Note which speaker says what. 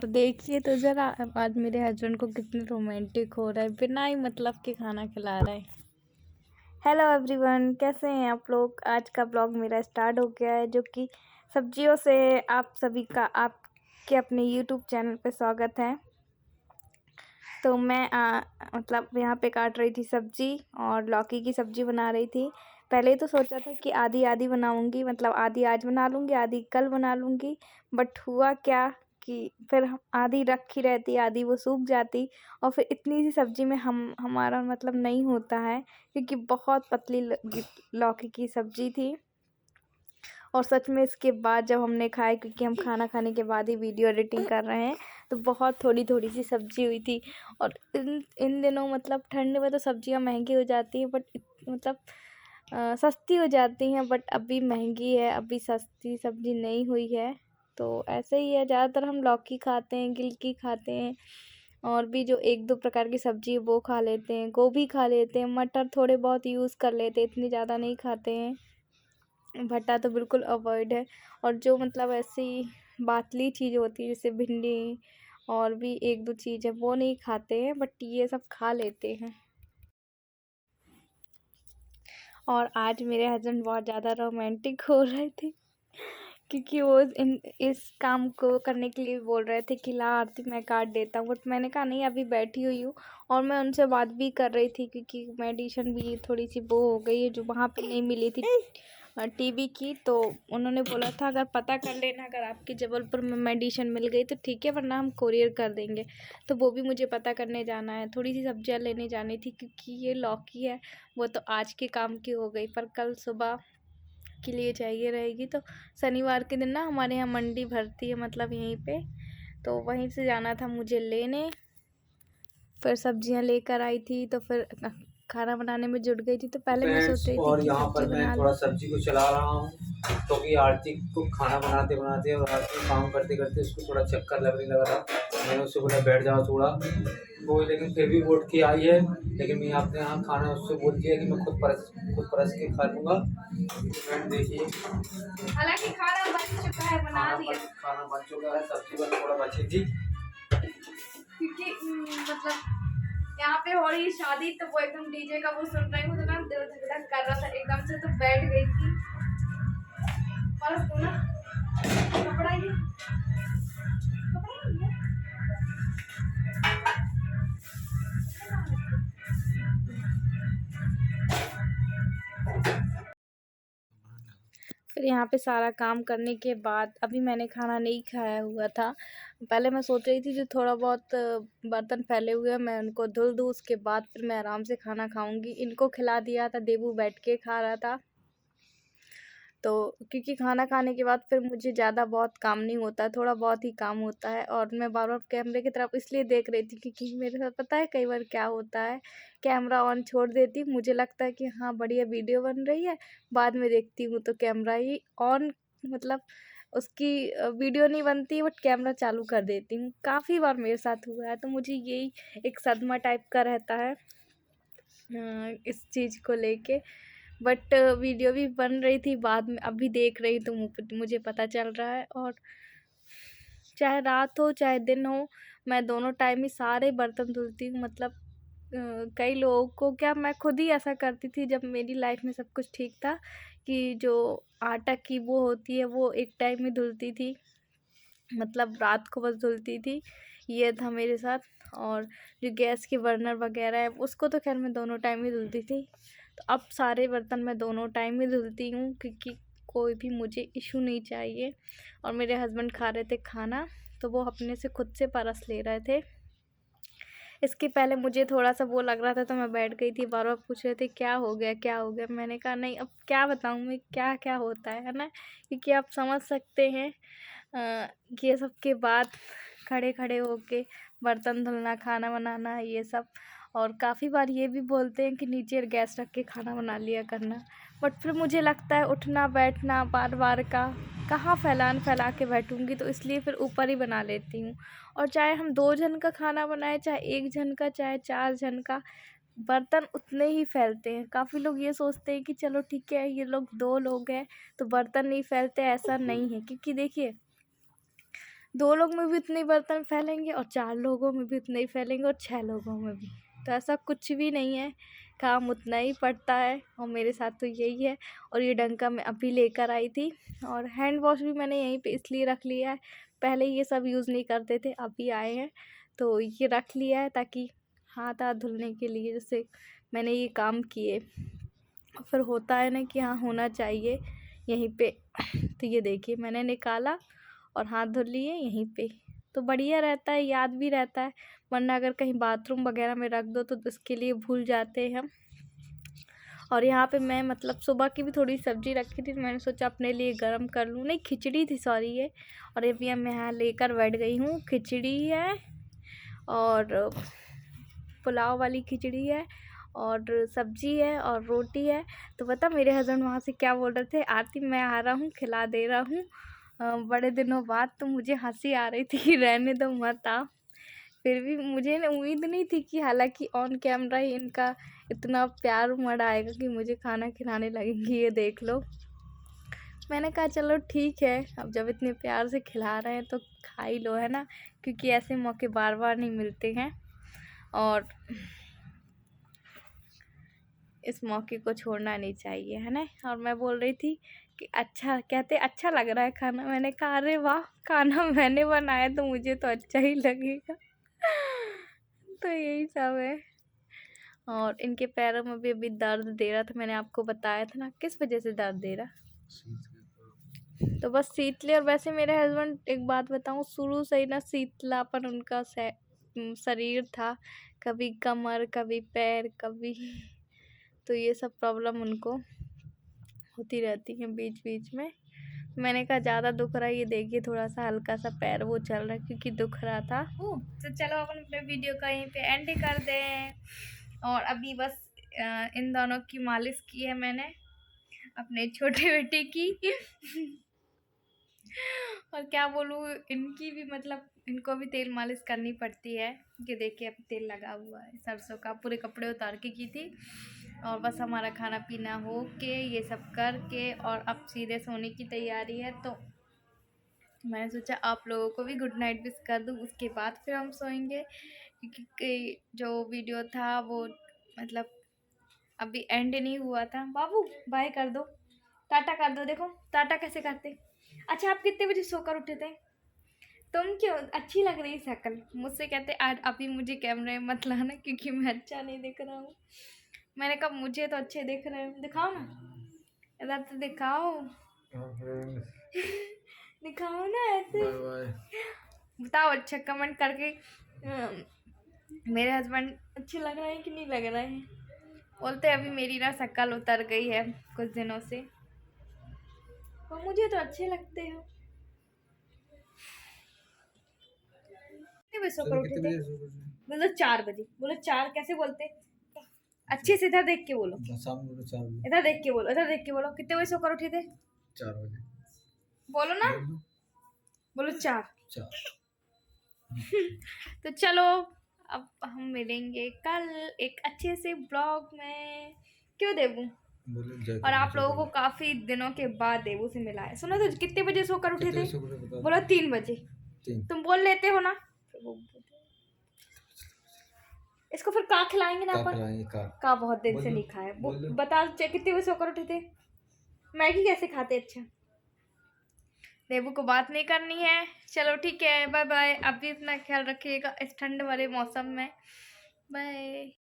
Speaker 1: तो देखिए तो ज़रा आज मेरे हस्बैंड को कितने रोमांटिक हो रहा है, बिना ही मतलब के खाना खिला रहा है। हेलो एवरीवन, कैसे हैं आप लोग। आज का ब्लॉग मेरा स्टार्ट हो गया है, जो कि सब्जियों से। आप सभी का आपके अपने यूट्यूब चैनल पे स्वागत है। तो मैं मतलब यहाँ पे काट रही थी सब्जी और लौकी की सब्जी बना रही थी। पहले ही तो सोचा था कि आधी आधी बनाऊंगी, मतलब आधी आज बना लूँगी आधी कल बना लूँगी। बट हुआ क्या कि फिर आधी रखी रहती, आधी वो सूख जाती और फिर इतनी सी सब्जी में हमारा मतलब नहीं होता है, क्योंकि बहुत पतली लौकी की सब्जी थी। और सच में इसके बाद जब हमने खाया, क्योंकि हम खाना खाने के बाद ही वीडियो एडिटिंग कर रहे हैं, तो बहुत थोड़ी थोड़ी सी सब्जी हुई थी। और इन दिनों मतलब ठंड में तो सब्जियां महंगी हो जाती हैं, बट मतलब सस्ती हो जाती हैं, बट अभी महंगी है, अभी सस्ती सब्जी नहीं हुई है। तो ऐसे ही है, ज़्यादातर हम लौकी खाते हैं, गिलकी खाते हैं, और भी जो एक दो प्रकार की सब्जी है वो खा लेते हैं, गोभी खा लेते हैं, मटर थोड़े बहुत यूज़ कर लेते हैं, इतनी ज़्यादा नहीं खाते हैं। भट्टा तो बिल्कुल अवॉइड है। और जो मतलब ऐसी बातली चीज़ होती है जैसे भिंडी और भी एक दो चीज़ है वो नहीं खाते हैं, बट ये सब खा लेते हैं। और आज मेरे हस्बैंड बहुत ज़्यादा रोमांटिक हो रहे थे, क्योंकि वो इस काम को करने के लिए बोल रहे थे कि ला आरती मैं काट देता हूँ, बट मैंने कहा नहीं अभी बैठी हुई हूँ। और मैं उनसे बात भी कर रही थी, क्योंकि मेडिसिन भी थोड़ी सी वो हो गई है जो वहाँ पे नहीं मिली थी टीबी की। तो उन्होंने बोला था अगर पता कर लेना, अगर आपके जबलपुर में मेडिसिन मिल गई तो ठीक है, वरना हम कोरियर कर देंगे। तो वो भी मुझे पता करने जाना है, थोड़ी सी सब्जियाँ लेने जानी थी, क्योंकि ये लौकी है वो तो आज के काम की हो गई, पर कल सुबह के लिए चाहिए रहेगी। तो शनिवार के दिन ना हमारे यहाँ मंडी भरती है, मतलब यहीं पे, तो वहीं से जाना था मुझे लेने। फिर सब्जियां लेकर आई थी, तो फिर खाना बनाने में जुट गई थी। तो पहले मैं सोच रही थी
Speaker 2: और
Speaker 1: कि
Speaker 2: यहाँ
Speaker 1: सब्जी
Speaker 2: पर मैं
Speaker 1: बना
Speaker 2: थोड़ा
Speaker 1: लूँ।
Speaker 2: सब्जी को चला रहा हूँ, क्योंकि आरती को खाना बनाते बनाते और आरती काम करते करते उसको थोड़ा चक्कर लगने लगा था। मैंने उससे बोला बैठ जाओ थोड़ा, वो लेकिन फिर भी उठ के आई है। लेकिन मैं अपने यहाँ खाना उससे बोल दिया कि मैं खुद परस के खा लूँगा। देखिए
Speaker 1: हालांकि खाना बन चुका है, बना दिया।
Speaker 2: खाना बन चुका है, सब्जी बस थोड़ा बची थी,
Speaker 1: क्योंकि मतलब यहाँ पे हो रही शादी, तो वो एकदम डीजे का वो सुन रही हूँ, तो ना दिल धक धक कर रहा था एकदम से, तो बैठ गई थी। परस दो ना कपड़ा, ये फिर यहाँ पे सारा काम करने के बाद अभी मैंने खाना नहीं खाया हुआ था। पहले मैं सोच रही थी जो थोड़ा बहुत बर्तन फैले हुए हैं मैं उनको धुल दूँ, उसके बाद फिर मैं आराम से खाना खाऊंगी। इनको खिला दिया था, देबू बैठ के खा रहा था। तो क्योंकि खाना खाने के बाद फिर मुझे ज़्यादा बहुत काम नहीं होता है, थोड़ा बहुत ही काम होता है। और मैं बार बार कैमरे की तरफ इसलिए देख रही थी, क्योंकि मेरे साथ पता है कई बार क्या होता है, कैमरा ऑन छोड़ देती हूँ, मुझे लगता है कि हाँ बढ़िया वीडियो बन रही है, बाद में देखती हूँ तो कैमरा ही ऑन, मतलब उसकी वीडियो नहीं बनती, बट कैमरा चालू कर देती हूँ। काफ़ी बार मेरे साथ हुआ है, तो मुझे यही एक सदमा टाइप का रहता है इस चीज़ को लेके। बट वीडियो भी बन रही थी, बाद में अभी देख रही तो मुझे पता चल रहा है। और चाहे रात हो चाहे दिन हो, मैं दोनों टाइम ही सारे बर्तन धुलती हूँ। मतलब कई लोगों को क्या, मैं खुद ही ऐसा करती थी जब मेरी लाइफ में सब कुछ ठीक था, कि जो आटा की वो होती है वो एक टाइम में धुलती थी, मतलब रात को बस धुलती थी, ये था मेरे साथ। और जो गैस के बर्नर वगैरह है उसको तो खैर मैं दोनों टाइम ही धुलती थी। तो अब सारे बर्तन मैं दोनों टाइम ही धुलती हूँ, क्योंकि कोई भी मुझे इशू नहीं चाहिए। और मेरे हस्बैंड खा रहे थे खाना, तो वो अपने से खुद से परस ले रहे थे। इसके पहले मुझे थोड़ा सा वो लग रहा था, तो मैं बैठ गई थी, बार बार पूछ रहे थे क्या हो गया क्या हो गया। मैंने कहा नहीं, अब क्या बताऊँ मैं क्या क्या होता है ना, क्योंकि आप समझ सकते हैं ये सब के बाद खड़े खड़े होके बर्तन धुलना, खाना बनाना, ये सब। और काफ़ी बार ये भी बोलते हैं कि नीचे गैस रख के खाना बना लिया करना, बट फिर मुझे लगता है उठना बैठना बार बार का कहाँ फैला के बैठूंगी, तो इसलिए फिर ऊपर ही बना लेती हूँ। और चाहे हम 2 जन का खाना बनाए, चाहे 1 जन का, चाहे 4 जन का, बर्तन उतने ही फैलते हैं। काफ़ी लोग ये सोचते हैं कि चलो ठीक है ये लोग 2 लोग हैं तो बर्तन नहीं फैलते, ऐसा नहीं है। क्योंकि देखिए 2 लोग में भी उतने बर्तन फैलेंगे और 4 लोगों में भी उतने ही फैलेंगे और 6 लोगों में भी। तो ऐसा कुछ भी नहीं है, काम उतना ही पड़ता है और मेरे साथ तो यही है। और ये डंका मैं अभी लेकर आई थी और हैंड वॉश भी मैंने यहीं पे इसलिए रख लिया है, पहले ये सब यूज़ नहीं करते थे, अभी आए हैं तो ये रख लिया है ताकि हाथ हाथ धुलने के लिए, जैसे मैंने ये काम किए फिर होता है ना कि हाँ होना चाहिए यहीं पे। तो ये देखिए मैंने निकाला और हाथ धुल लिए यहीं पे, तो बढ़िया रहता है, याद भी रहता है। वरना अगर कहीं बाथरूम वगैरह में रख दो तो इसके लिए भूल जाते हैं हम। और यहाँ पे मैं मतलब सुबह की भी थोड़ी सब्ज़ी रखी थी, तो मैंने सोचा अपने लिए गरम कर लूँ, नहीं खिचड़ी थी सॉरी ये। और अभी मैं यहाँ लेकर बैठ गई हूँ, खिचड़ी है और पुलाव वाली खिचड़ी है और सब्जी है और रोटी है। तो पता मेरे हस्बैंड वहाँ से क्या बोल रहे थे, आरती मैं आ रहा हूँ खिला दे रहा हूँ बड़े दिनों बाद। तो मुझे हंसी आ रही थी कि रहने दो मत आ। फिर भी मुझे ना उम्मीद नहीं थी कि हालांकि ऑन कैमरा ही इनका इतना प्यार उमड़ आएगा कि मुझे खाना खिलाने लगेंगी। ये देख लो, मैंने कहा चलो ठीक है, अब जब इतने प्यार से खिला रहे हैं तो खा ही लो, है ना, क्योंकि ऐसे मौके बार बार नहीं मिलते हैं और इस मौके को छोड़ना नहीं चाहिए, है ना। और मैं बोल रही थी कि अच्छा, कहते अच्छा लग रहा है खाना। मैंने कहा अरे वाह, खाना मैंने बनाया तो मुझे तो अच्छा ही लगेगा। तो यही सब है। और इनके पैरों में भी अभी दर्द दे रहा था, मैंने आपको बताया था ना। किस वजह से दर्द दे रहा, तो बस शीतले। और वैसे मेरे हस्बैंड, एक बात बताऊं, शुरू से ही ना शीतलापन उनका शरीर था, कभी कमर कभी पैर कभी, तो ये सब प्रॉब्लम उनको होती रहती है बीच बीच में। मैंने कहा ज़्यादा दुख रहा है, ये देखिए थोड़ा सा हल्का सा पैर वो चल रहा है क्योंकि दुख रहा था। तो चलो अपन अपने वीडियो का यहीं पे एंड कर दें। और अभी बस इन दोनों की मालिश की है मैंने, अपने छोटे बेटे की। और क्या बोलूँ, इनकी भी मतलब इनको भी तेल मालिश करनी पड़ती है। ये देखिए अब तेल लगा हुआ है सरसों का, पूरे कपड़े उतार के की थी। और बस हमारा खाना पीना हो के ये सब करके और अब सीधे सोने की तैयारी है। तो मैंने सोचा आप लोगों को भी गुड नाइट विश कर दूँ, उसके बाद फिर हम सोएंगे, क्योंकि जो वीडियो था वो मतलब अभी एंड नहीं हुआ था। बाबू बाय कर दो, टाटा कर दो। देखो टाटा कैसे करते। अच्छा आप कितने बजे सोकर उठे थे? तुम क्यों, अच्छी लग रही शक्ल। मुझसे कहते आज अभी मुझे कैमरे में मत लाना क्योंकि मैं अच्छा नहीं दिख रहा हूँ। मैंने कहा मुझे तो अच्छे दिख रहे हो, दिखाओ ना, इधर तो दिखाओ। दिखाओ ना ऐसे। बताओ अच्छा कमेंट करके मेरे हस्बैंड अच्छे लग रहे हैं कि नहीं लग रहे हैं। बोलते अभी मेरी ना शक्ल उतर गई है कुछ दिनों से, और मुझे तो अच्छे लगते हो। कितने बजे सोकर उठे थे? बोलो 4 बजे। बोलो 4 कैसे बोलते, अच्छे से इधर देख के बोलो, इधर देख के बोलो, इधर देख के बोलो। कितने बजे सोकर उठे थे?
Speaker 2: 4 बजे।
Speaker 1: बोलो ना, बोलो 4। तो चलो अब हम मिलेंगे कल एक अच्छे से ब्लॉग में। क्यों देबू? और आप लोगों को काफी दिनों के बाद देबू से मिला है। सुनो तो कितने बजे सोकर उठे थे? बोलो 3 बजे। तुम बोल लेते हो ना। इसको फिर का खिलाएंगे ना अपन? का बहुत दिन से नहीं खाया। बता कितने बजे सोकर उठे थे? मैगी कैसे खाते? अच्छा देबू को बात नहीं करनी है। चलो ठीक है, बाय बाय। आप भी अपना ख्याल रखिएगा इस ठंड वाले मौसम में। बाय।